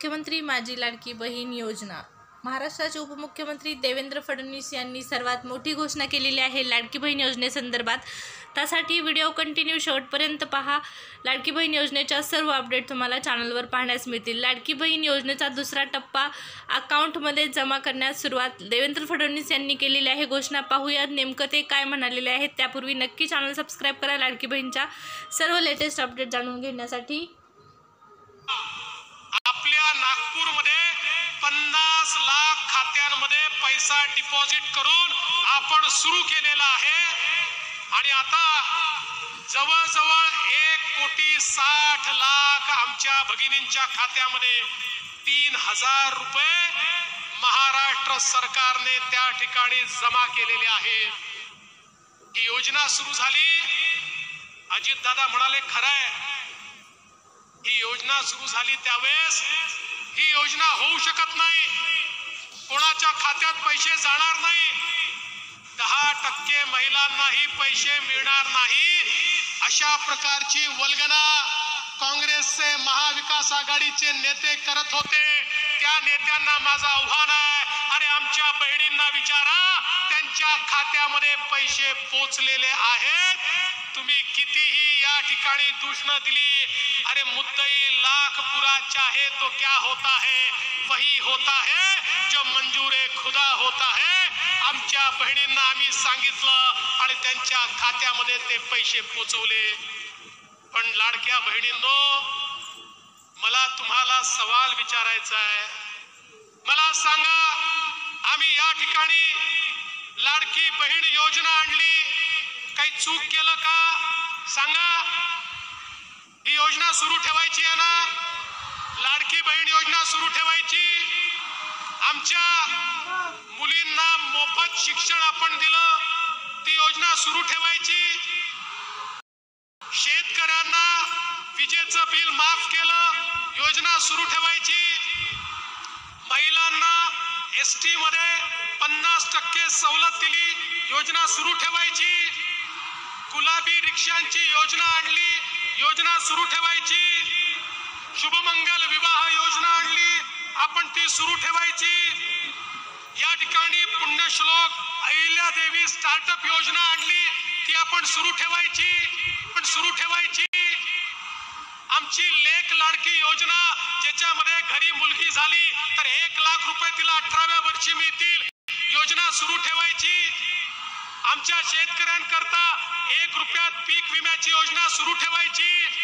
मुख्यमंत्री माझी लाडकी बहीण योजना। महाराष्ट्राचे उपमुख्यमंत्री देवेंद्र फडणवीस यांनी सर्वात मोठी घोषणा केलेली आहे लाडकी बहीण योजनेसंदर्भात। त्यासाठी व्हिडिओ कंटिन्यू शेवटपर्यंत पहा। लाडकी बहीण योजनेच्या सर्व अपडेट तुम्हाला चॅनलवर पाहण्यास मिळतील। लाडकी बहीण योजनेचा दुसरा टप्पा अकाउंटमध्ये जमा करण्यास सुरुवात देवेंद्र फडणवीस यांनी केलेली आहे। घोषणा पाहूयात नेमकं ते काय म्हणालेले आहेत। त्यापूर्वी नक्की चॅनल सबस्क्राईब करा लाडकी बहीणच्या सर्व लेटेस्ट अपडेट जाणून घेण्यासाठी। आपल्या नागपूरमध्ये 50 लाख खात्यांमध्ये पैसा डिपॉझिट करून आपण सुरू केलेला आहे आणि आता जवळजवळ 1,60,00,000 आमच्या भगिनींच्या खात्यामध्ये 3,000 रुपये महाराष्ट्र सरकारने त्या ठिकाणी जमा केलेले आहेत। ही योजना सुरू झाली, अजित दादा म्हणाले खरं आहे, ही योजना सुरू झाली त्यावेळेस ही योजना होऊ शकत नाही, कोणाच्या खात्यात पैसे जाणार नाही, 10% महिलांनाही पैसे मिळणार नाही, अशा प्रकारची वल्गना काँग्रेसचे महाविकास आघाडीचे नेते करत होते। त्या नेत्यांना माझं आव्हान आहे, अरे आमच्या बहिणींना विचारा, त्यांच्या खात्यामध्ये पैसे पोचलेले आहेत। तुम्ही कितीही या ठिकाणी दूषणं दिली, अरे मुद्दई लाख पूरा चाहे तो क्या होता है, वही होता है जो मंजूर खुदा होता है। आमच्या बहिणींना आम्ही सांगितलं आणि त्यांच्या खात्यामध्ये ते पैसे पोचवले। पण लाडक्या बहिणींनो, मला तुम्हाला सवाल विचारायचा आहे, मला सांगा, आम्ही या ठिकाणी लाडकी बहीण योजना आणली, काही चूक केलं का? सांगा, ही योजना सुरू ठेवायची आहे ना, लाडकी बहीण योजना सुरू ठेवायची। आमच्या मुलींना मोफत शिक्षण आपण दिलं, ती योजना सुरू ठेवायची। शेतकऱ्यांना विजेचं बिल माफ केलं, योजना सुरू ठेवायची। महिलांना एसटी मध्ये 50% सवलत दिली, योजना सुरू ठेवायची। गुलाबी रिक्षांची योजना आणली, योजना सुरू ठेवायची। शुभमंगल विवाह योजना आणली, आपण ती सुरू ठेवायची। या ठिकाणी पुण्यश्लोक अहिल्यादेवी स्टार्टअप योजना आणली, ती आपण सुरू ठेवायची। आमची लेक लाडकी योजना, ज्याच्यामध्ये घरी मुलगी झाली तर 1 लाख रुपये तिला 18व्या वर्षी मिळतील, योजना सुरू ठेवायची। आमच्या शेतकऱ्यांकरता 1 रुपयात पीक विम्याची योजना सुरू ठेवायची।